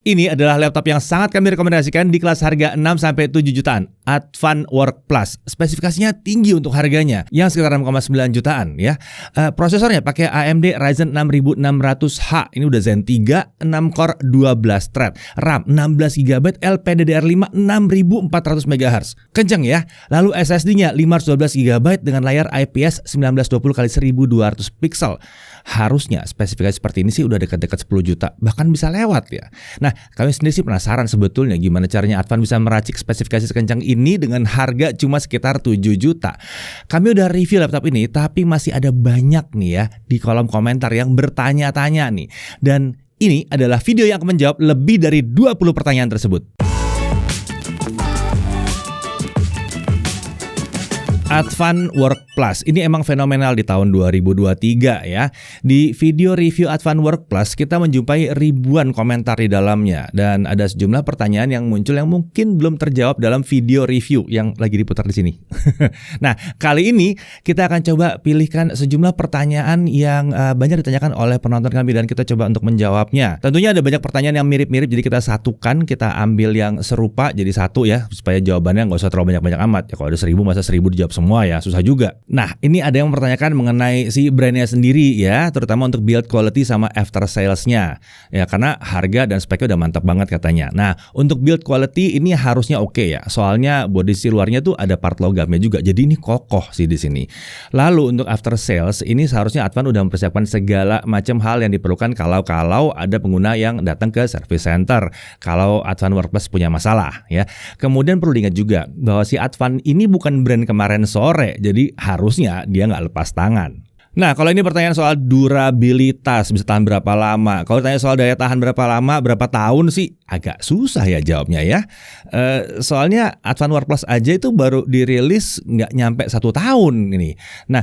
Ini adalah laptop yang sangat kami rekomendasikan di kelas harga 6-7 jutaan, Advanworks Plus. Spesifikasinya tinggi untuk harganya, yang sekitar 6,9 jutaan ya. Prosesornya pakai AMD Ryzen 6600H. Ini udah Zen 3, 6 core, 12 thread. RAM 16GB, LPDDR5 6400 MHz. Kenceng ya. Lalu SSD-nya 512GB dengan layar IPS 1920x1200 pixel. Harusnya spesifikasi seperti ini sih udah dekat-dekat 10 juta, bahkan bisa lewat ya. Nah, kami sendiri sih penasaran sebetulnya gimana caranya Advan bisa meracik spesifikasi sekencang ini dengan harga cuma sekitar 7 juta. Kami udah review laptop ini, tapi masih ada banyak nih ya di kolom komentar yang bertanya-tanya nih. Dan ini adalah video yang akan menjawab lebih dari 20 pertanyaan tersebut. Advanworks Plus ini emang fenomenal di tahun 2023 ya. Di video review Advanworks Plus kita menjumpai ribuan komentar di dalamnya dan ada sejumlah pertanyaan yang muncul yang mungkin belum terjawab dalam video review yang lagi diputar di sini. Nah, kali ini kita akan coba pilihkan sejumlah pertanyaan yang banyak ditanyakan oleh penonton kami dan kita coba untuk menjawabnya. Tentunya ada banyak pertanyaan yang mirip-mirip, jadi kita satukan, kita ambil yang serupa jadi satu ya, supaya jawabannya nggak usah terlalu banyak-banyak amat. Ya kalau ada 1000 masa 1000 dijawab semua ya, susah juga. Nah, ini ada yang mempertanyakan mengenai si brandnya sendiri ya, terutama untuk build quality sama after sales-nya. Ya, karena harga dan speknya udah mantap banget katanya. Nah, untuk build quality ini harusnya oke ya. Soalnya bodi si luarnya tuh ada part logamnya juga. Jadi ini kokoh sih di sini. Lalu untuk after sales ini seharusnya Advan udah mempersiapkan segala macam hal yang diperlukan kalau ada pengguna yang datang ke service center. Kalau Advanworks Plus punya masalah ya. Kemudian perlu diingat juga bahwa si Advan ini bukan brand kemarin sore, jadi harusnya dia nggak lepas tangan. Nah, kalau ini pertanyaan soal durabilitas, bisa tahan berapa lama? Kalau tanya soal daya tahan berapa lama, berapa tahun sih? Agak susah ya jawabnya ya. Soalnya Advanworks Plus aja itu baru dirilis nggak nyampe 1 tahun ini. Nah,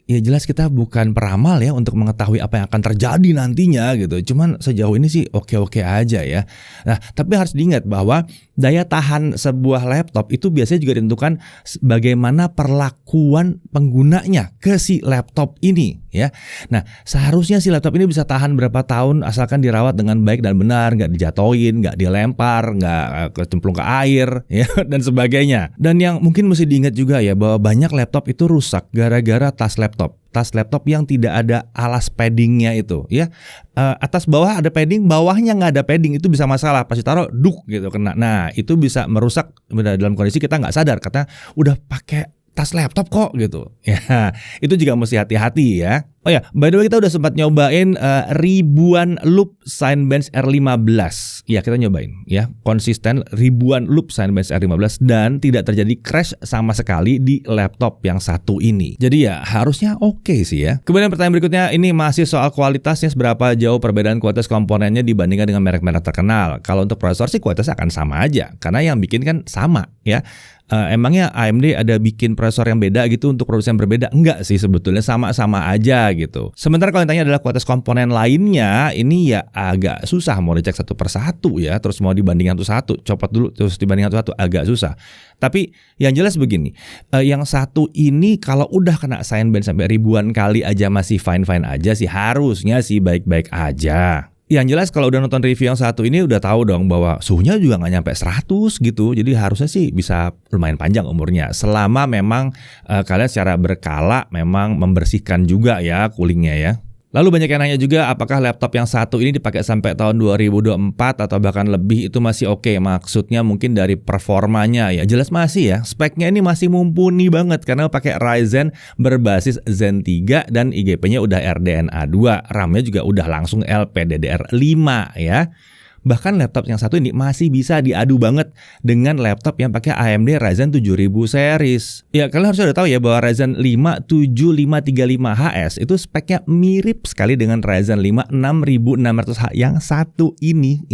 ya jelas kita bukan peramal ya untuk mengetahui apa yang akan terjadi nantinya gitu. Cuman sejauh ini sih oke-oke aja ya. Nah, tapi harus diingat bahwa daya tahan sebuah laptop itu biasanya juga ditentukan bagaimana perlakuan penggunanya ke si laptop ini ya. Nah, seharusnya si laptop ini bisa tahan berapa tahun asalkan dirawat dengan baik dan benar, nggak dijatuhin, nggak dilempar, nggak kecemplung ke air ya dan sebagainya. Dan yang mungkin mesti diingat juga ya bahwa banyak laptop itu rusak gara-gara tas laptop yang tidak ada alas paddingnya itu ya. Atas bawah ada padding, bawahnya nggak ada padding, itu bisa masalah, pasti taruh duk gitu kena. Nah, itu bisa merusak dalam kondisi kita nggak sadar katanya udah pakai tas laptop kok gitu. Ya, itu juga mesti hati-hati ya. Oh ya, by the way kita udah sempat nyobain ribuan loop Cinebench R15. Ya, kita nyobain ya, konsisten ribuan loop Cinebench R15 dan tidak terjadi crash sama sekali di laptop yang satu ini. Jadi ya harusnya oke sih ya. Kemudian pertanyaan berikutnya ini masih soal kualitasnya, seberapa jauh perbedaan kualitas komponennya dibandingkan dengan merek-merek terkenal. Kalau untuk prosesor sih kualitasnya akan sama aja karena yang bikin kan sama ya. Emangnya AMD ada bikin prosesor yang beda gitu untuk produksi yang berbeda? Enggak sih, sebetulnya sama-sama aja gitu. Sementara kalau yang tanya adalah kualitas komponen lainnya, ini ya agak susah mau dicek satu persatu ya, terus mau dibandingkan satu-satu, copot dulu terus dibandingkan satu-satu, agak susah. Tapi yang jelas begini, yang satu ini kalau udah kena Cinebench sampai ribuan kali aja masih fine-fine aja sih, harusnya sih baik-baik aja. Yang jelas kalau udah nonton review yang satu ini udah tahu dong bahwa suhunya juga nggak nyampe 100 gitu. Jadi harusnya sih bisa lumayan panjang umurnya. Selama memang kalian secara berkala memang membersihkan juga ya coolingnya ya. Lalu banyak yang nanya juga apakah laptop yang satu ini dipakai sampai tahun 2024 atau bahkan lebih itu masih oke. Maksudnya mungkin dari performanya ya jelas masih ya. Speknya ini masih mumpuni banget karena pakai Ryzen berbasis Zen 3 dan IGP-nya udah RDNA 2. RAM-nya juga udah langsung LPDDR5 ya. Bahkan laptop yang satu ini masih bisa diadu banget dengan laptop yang pakai AMD Ryzen 7000 series. Ya, kalian harus udah tahu ya bahwa Ryzen 5 7535HS itu speknya mirip sekali dengan Ryzen 5 6600H yang satu ini.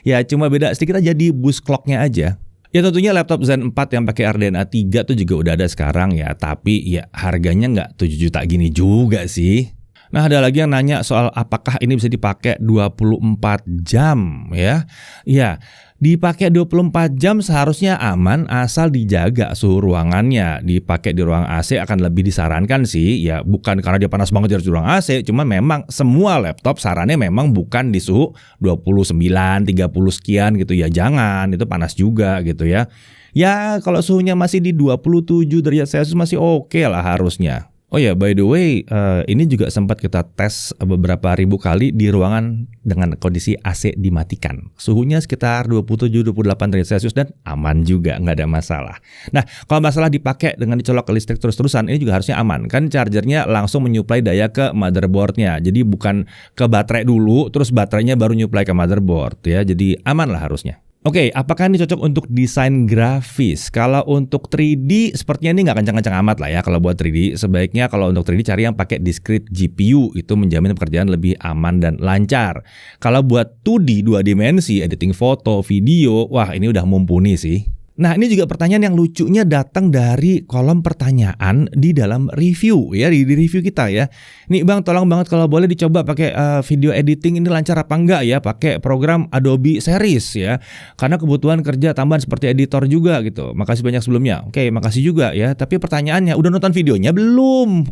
Ya, cuma beda sedikit aja di boost clock-nya aja. Ya tentunya laptop Zen 4 yang pakai RDNA 3 tuh juga udah ada sekarang ya, tapi ya harganya nggak 7 juta gini juga sih. Nah, ada lagi yang nanya soal apakah ini bisa dipakai 24 jam ya. Ya, dipakai 24 jam seharusnya aman asal dijaga suhu ruangannya. Dipakai di ruang AC akan lebih disarankan sih. Ya, bukan karena dia panas banget harus di ruang AC, cuma memang semua laptop sarannya memang bukan di suhu 29, 30 sekian gitu ya. Jangan, itu panas juga gitu ya. Ya, kalau suhunya masih di 27 derajat Celcius masih oke lah harusnya. Oh ya, by the way, ini juga sempat kita tes beberapa ribu kali di ruangan dengan kondisi AC dimatikan. Suhunya sekitar 27-28 derajat Celcius dan aman juga, nggak ada masalah. Nah, kalau masalah dipakai dengan dicolok ke listrik terus-terusan, ini juga harusnya aman. Kan chargernya langsung menyuplai daya ke motherboardnya. Jadi bukan ke baterai dulu, terus baterainya baru nyuplai ke motherboard ya. Jadi aman lah harusnya. Oke, apakah ini cocok untuk desain grafis? Kalau untuk 3D, sepertinya ini nggak kencang-kencang amat lah ya. Kalau buat 3D, sebaiknya kalau untuk 3D cari yang pakai discrete GPU. Itu menjamin pekerjaan lebih aman dan lancar. Kalau buat 2D, 2 dimensi, editing foto, video, wah ini udah mumpuni sih. Nah, ini juga pertanyaan yang lucunya datang dari kolom pertanyaan di dalam review ya, di review kita ya. Nih Bang, tolong banget kalau boleh dicoba pakai video editing ini lancar apa enggak ya, pakai program Adobe Series ya. Karena kebutuhan kerja tambahan seperti editor juga gitu. Makasih banyak sebelumnya. Oke, makasih juga ya. Tapi pertanyaannya, udah nonton videonya belum?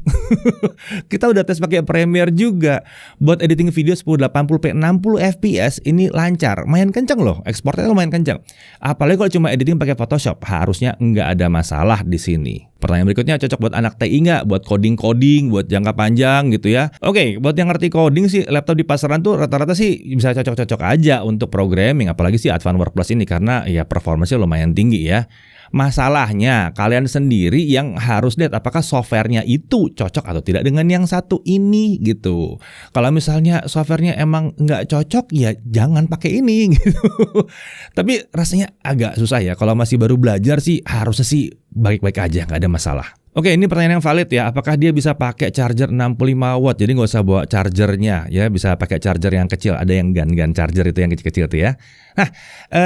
Kita udah tes pakai Premiere juga. Buat editing video 1080p 60 fps ini lancar, lumayan kenceng loh. Ekspornya lumayan kenceng. Apalagi kalau cuma editing pakai Photoshop, harusnya nggak ada masalah di sini. Pertanyaan berikutnya, cocok buat anak TI nggak? Buat coding-coding, buat jangka panjang gitu ya. Oke, buat yang ngerti coding sih, laptop di pasaran tuh rata-rata sih bisa cocok-cocok aja untuk programming. Apalagi sih Advan Work Plus ini karena ya performanya lumayan tinggi ya. Masalahnya kalian sendiri yang harus lihat apakah softwarenya itu cocok atau tidak dengan yang satu ini gitu. Kalau misalnya softwarenya emang nggak cocok ya jangan pakai ini gitu. Tapi rasanya agak susah ya. Kalau masih baru belajar sih harusnya sih baik-baik aja, nggak ada masalah. Oke, ini pertanyaan yang valid ya. Apakah dia bisa pakai charger 65 watt? Jadi nggak usah bawa chargernya ya. Bisa pakai charger yang kecil. Ada yang gun charger itu yang kecil-kecil tuh ya. Nah,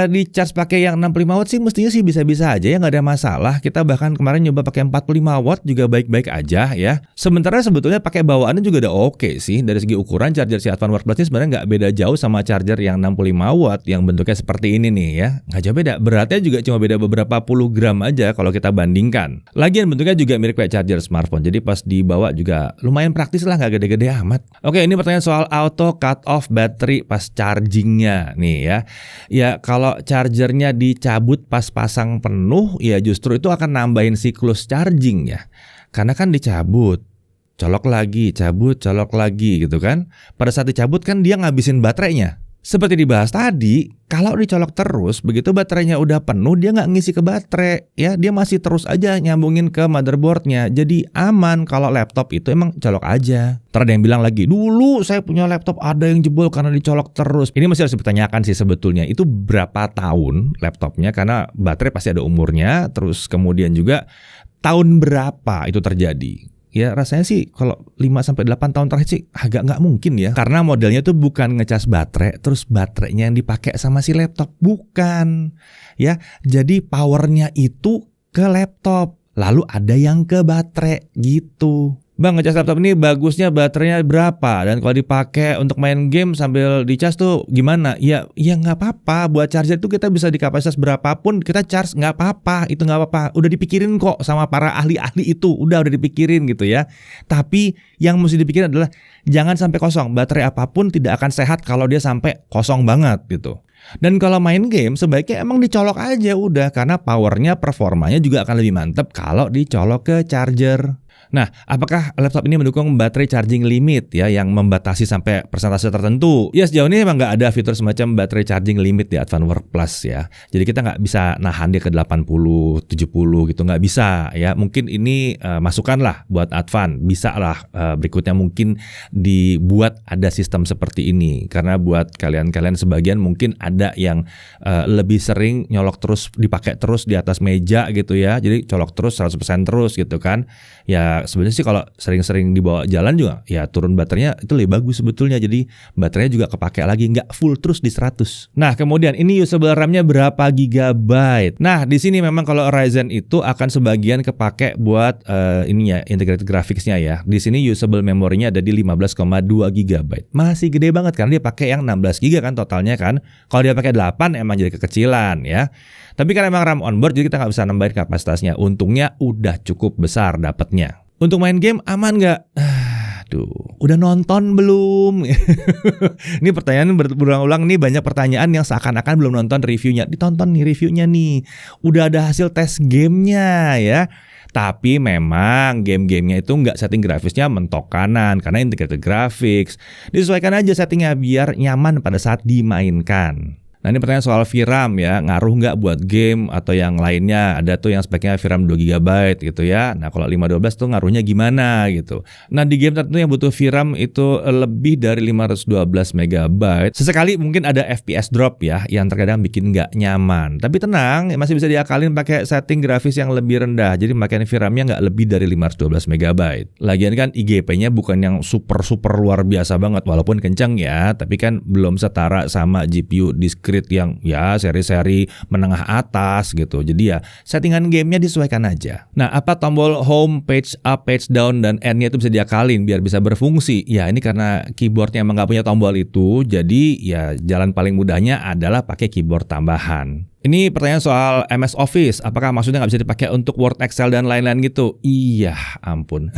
di charge pakai yang 65 watt sih mestinya sih bisa-bisa aja ya, nggak ada masalah. Kita bahkan kemarin nyoba pakai 45 watt juga baik-baik aja ya. Sementara sebetulnya pakai bawaannya juga udah oke sih. Dari segi ukuran charger si Advan Work Plus ini sebenarnya nggak beda jauh sama charger yang 65 watt yang bentuknya seperti ini nih ya. Nggak jauh beda. Beratnya juga cuma beda beberapa puluh gram aja kalau kita bandingkan. Lagian bentuknya juga mirip kayak charger smartphone. Jadi pas dibawa juga lumayan praktis lah, nggak gede-gede amat. Oke, ini pertanyaan soal auto cut off battery pas chargingnya nih ya. Ya kalau chargernya dicabut pas pasang penuh ya justru itu akan nambahin siklus charging ya. Karena kan dicabut, colok lagi, cabut, colok lagi gitu kan. Pada saat dicabut kan dia ngabisin baterainya. Seperti dibahas tadi, kalau dicolok terus, begitu baterainya udah penuh, dia nggak ngisi ke baterai, ya dia masih terus aja nyambungin ke motherboardnya. Jadi aman kalau laptop itu emang colok aja. Ntar ada yang bilang lagi, dulu saya punya laptop ada yang jebol karena dicolok terus. Ini masih harus dipertanyakan sih sebetulnya, itu berapa tahun laptopnya, karena baterai pasti ada umurnya, terus kemudian juga tahun berapa itu terjadi. Ya rasanya sih kalau 5-8 tahun terakhir sih agak nggak mungkin ya. Karena modelnya tuh bukan ngecas baterai, terus baterainya yang dipakai sama si laptop. Bukan. Ya, jadi powernya itu ke laptop. Lalu ada yang ke baterai gitu. Bang, ngecas laptop ini bagusnya baterainya berapa? Dan kalau dipakai untuk main game sambil dicas tuh gimana? Ya nggak apa-apa. Buat charger itu kita bisa di kapasitas berapapun kita charge, nggak apa-apa. Itu nggak apa-apa. Udah dipikirin kok sama para ahli-ahli itu. Udah dipikirin gitu ya. Tapi yang mesti dipikirin adalah jangan sampai kosong. Baterai apapun tidak akan sehat kalau dia sampai kosong banget gitu. Dan kalau main game sebaiknya emang dicolok aja udah. Karena powernya, performanya juga akan lebih mantep kalau dicolok ke charger. Nah, apakah laptop ini mendukung baterai charging limit ya yang membatasi sampai persentase tertentu? Ya sejauh ini memang nggak ada fitur semacam baterai charging limit di Advan Work Plus ya. Jadi kita nggak bisa nahan dia ke 80, 70 gitu, nggak bisa ya. Mungkin ini masukan lah buat Advan, bisa lah berikutnya mungkin dibuat ada sistem seperti ini. Karena buat kalian-kalian sebagian mungkin ada yang lebih sering nyolok terus, dipakai terus di atas meja gitu ya. Jadi colok terus 100% terus gitu kan. Ya Ya sebenarnya sih kalau sering-sering dibawa jalan juga ya turun baterainya itu lebih bagus sebetulnya. Jadi baterainya juga kepake lagi, nggak full terus di 100. Nah kemudian ini usable RAM-nya berapa gigabyte? Nah di sini memang kalau Ryzen itu akan sebagian kepake buat integrated graphics-nya ya. Di sini usable memorinya ada di 15,2 GB. Masih gede banget karena dia pakai yang 16 GB kan totalnya kan. Kalau dia pakai 8 emang jadi kekecilan ya. Tapi kan emang RAM onboard jadi kita nggak bisa nambahin kapasitasnya. Untungnya udah cukup besar dapatnya. Untuk main game aman nggak? Aduh, udah nonton belum? Ini pertanyaan berulang-ulang nih, banyak pertanyaan yang seakan-akan belum nonton reviewnya. Ditonton nih reviewnya nih. Udah ada hasil tes gamenya ya. Tapi memang game-gamenya itu nggak setting grafisnya mentok kanan karena integrated graphics. Disesuaikan aja settingnya biar nyaman pada saat dimainkan. Nah ini pertanyaan soal VRAM ya, ngaruh nggak buat game atau yang lainnya? Ada tuh yang speknya VRAM 2 GB gitu ya. Nah kalau 512 tuh ngaruhnya gimana gitu. Nah di game tertentu yang butuh VRAM itu lebih dari 512 MB. Sesekali mungkin ada FPS drop ya, yang terkadang bikin nggak nyaman. Tapi tenang, masih bisa diakalin pakai setting grafis yang lebih rendah. Jadi pemakaian VRAM-nya nggak lebih dari 512 MB. Lagian kan IGP-nya bukan yang super luar biasa banget, walaupun kenceng ya. Tapi kan belum setara sama GPU discrete yang ya seri-seri menengah atas gitu. Jadi ya settingan gamenya disesuaikan aja. Nah apa tombol home, page up, page down, dan end-nya itu bisa diakalin biar bisa berfungsi? Ya ini karena keyboardnya emang nggak punya tombol itu. Jadi ya jalan paling mudahnya adalah pakai keyboard tambahan. Ini pertanyaan soal MS Office, apakah maksudnya nggak bisa dipakai untuk Word, Excel, dan lain-lain gitu? Iya, ampun.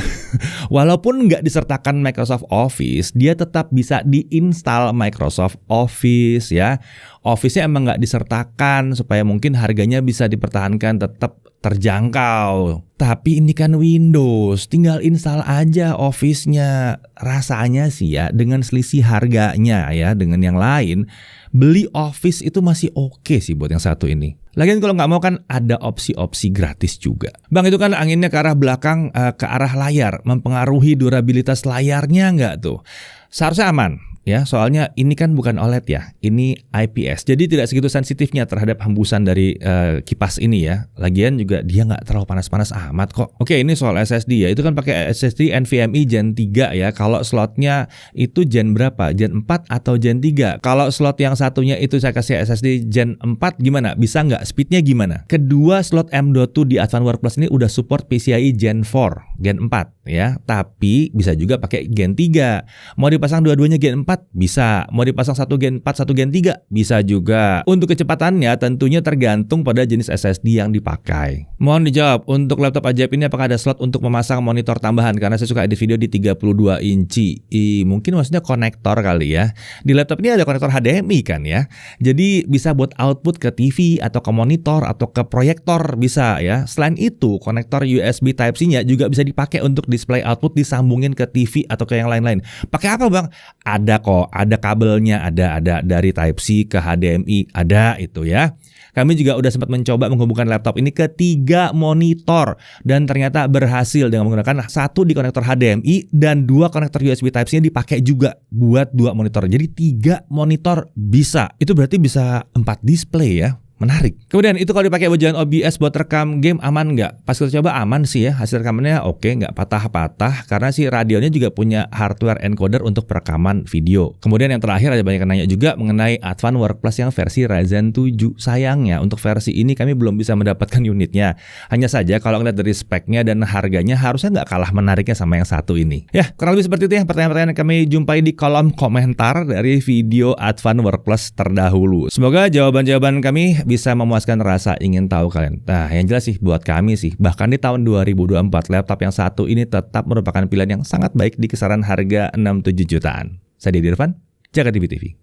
Walaupun nggak disertakan Microsoft Office, dia tetap bisa diinstal Microsoft Office ya. Office-nya emang nggak disertakan supaya mungkin harganya bisa dipertahankan tetap terjangkau. Tapi ini kan Windows, tinggal install aja Office-nya. Rasanya sih ya dengan selisih harganya ya dengan yang lain, beli Office itu masih oke sih buat yang satu ini. Lagian kalau nggak mau kan ada opsi-opsi gratis juga. Bang itu kan anginnya ke arah belakang, ke arah layar, mempengaruhi durabilitas layarnya nggak tuh? Seharusnya aman. Ya, soalnya ini kan bukan OLED ya, ini IPS. Jadi tidak segitu sensitifnya terhadap hembusan dari kipas ini ya. Lagian juga dia nggak terlalu panas-panas amat kok. Oke, ini soal SSD ya. Itu kan pakai SSD NVMe Gen 3 ya. Kalau slotnya itu Gen berapa? Gen 4 atau Gen 3? Kalau slot yang satunya itu saya kasih SSD Gen 4 gimana? Bisa nggak? Speednya gimana? Kedua slot M.2 di Advanced Work Plus ini udah support PCIe Gen 4, Gen 4 ya. Tapi bisa juga pakai Gen 3. Mau dipasang dua-duanya Gen 4? Bisa. Mau dipasang satu Gen 4, satu Gen 3? Bisa juga. Untuk kecepatannya tentunya tergantung pada jenis SSD yang dipakai. Mohon dijawab, untuk laptop ajaib ini apakah ada slot untuk memasang monitor tambahan? Karena saya suka edit video di 32 inci. Mungkin maksudnya konektor kali ya. Di laptop ini ada konektor HDMI kan ya. Jadi bisa buat output ke TV atau ke monitor atau ke proyektor bisa ya. Selain itu, konektor USB Type-C-nya juga bisa dipakai untuk display output disambungin ke TV atau ke yang lain-lain. Pakai apa bang? Ada kok, ada kabelnya, ada dari Type-C ke HDMI, ada itu ya. Kami juga udah sempat mencoba menghubungkan laptop ini ke 3 monitor dan ternyata berhasil dengan menggunakan satu di konektor HDMI dan 2 konektor USB Type-C dipakai juga buat 2 monitor. Jadi 3 monitor bisa. Itu berarti bisa 4 display ya. Menarik. Kemudian itu kalau dipakai wajan OBS buat rekam game aman nggak? Pas kita coba aman sih ya, hasil rekamannya oke, nggak patah-patah karena si radionya juga punya hardware encoder untuk perekaman video. Kemudian yang terakhir ada banyak yang nanya juga mengenai Advanced Work Plus yang versi Ryzen 7. Sayangnya untuk versi ini kami belum bisa mendapatkan unitnya. Hanya saja kalau ngeliat dari speknya dan harganya harusnya nggak kalah menariknya sama yang satu ini. Ya kurang lebih seperti itu ya pertanyaan-pertanyaan yang kami jumpai di kolom komentar dari video Advanced Work Plus terdahulu. Semoga jawaban-jawaban kami bisa memuaskan rasa ingin tahu kalian. Nah, yang jelas sih buat kami sih, bahkan di tahun 2024 laptop yang satu ini tetap merupakan pilihan yang sangat baik di kisaran harga 6-7 jutaan. Saya Dedi Irfan, Jakarta TV.